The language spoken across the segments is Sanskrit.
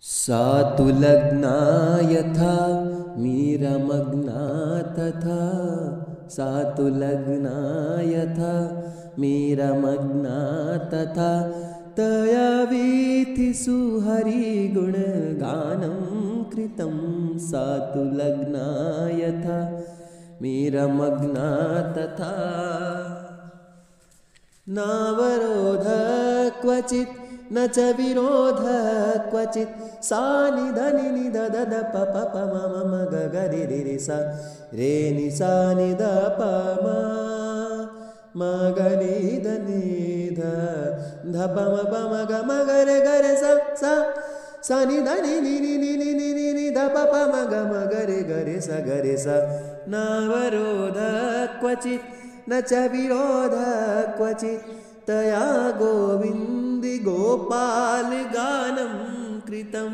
सा तु लग्ना यथा मीरमग्ना तथा। सा तु लग्ना यथा मीरमग्ना तथा। तया वीथिषु हरिगुणगानं कृतं। सा तु लग्ना यथा मीरमग्ना तथा। नावरोध क्वचित् न च विरोध क्वचित्। सा नि ध नि नि ध ध ध प प प म म म ग ग रि रि रि सा रे नि सा नि ध प म म ग नि ध नि ध ध प म ग म ग रे सा सा सा नि ध नि नि नि नि नि नि नि नि ध प प म ग रे सा नावरोध क्वचित् न च विरोध क्वचित्। तया गोविन्दी गोपालगानं कृतं।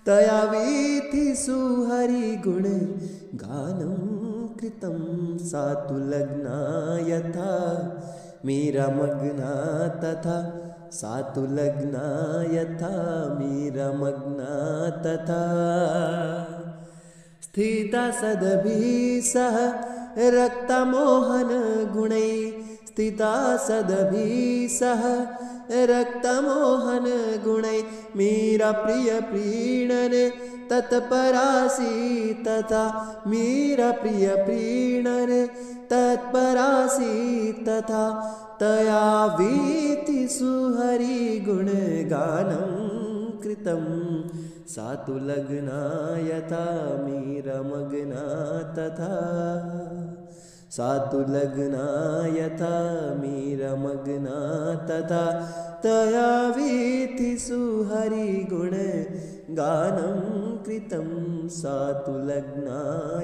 तया वीथिषु हरिगुणगानं कृतं। सा तु लग्ना यथा मीरमग्ना तथा। सा तु लग्ना यथा मीरमग्ना तथा। स्थिता सद्भिः सह रक्तमोहनगुणैः। स्थिता सद्भिः सह रक्तमोहनगुणैः। मीराप्रियप्रीणने तत्परासी तथा। मीराप्रियप्रीणने तत्परासी तथा। तया वीथिषु हरिगुणगानं कृतं। सा तु लग्ना यथा मीरमग्ना तथा। सा तु लग्ना यथा मीरमग्ना तथा। तया वीथिषु हरिगुणगानं कृतं। सा तु लग्ना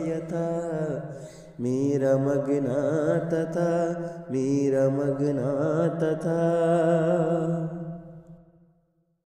यथा मीरमग्ना तथा मीरमग्ना तथा।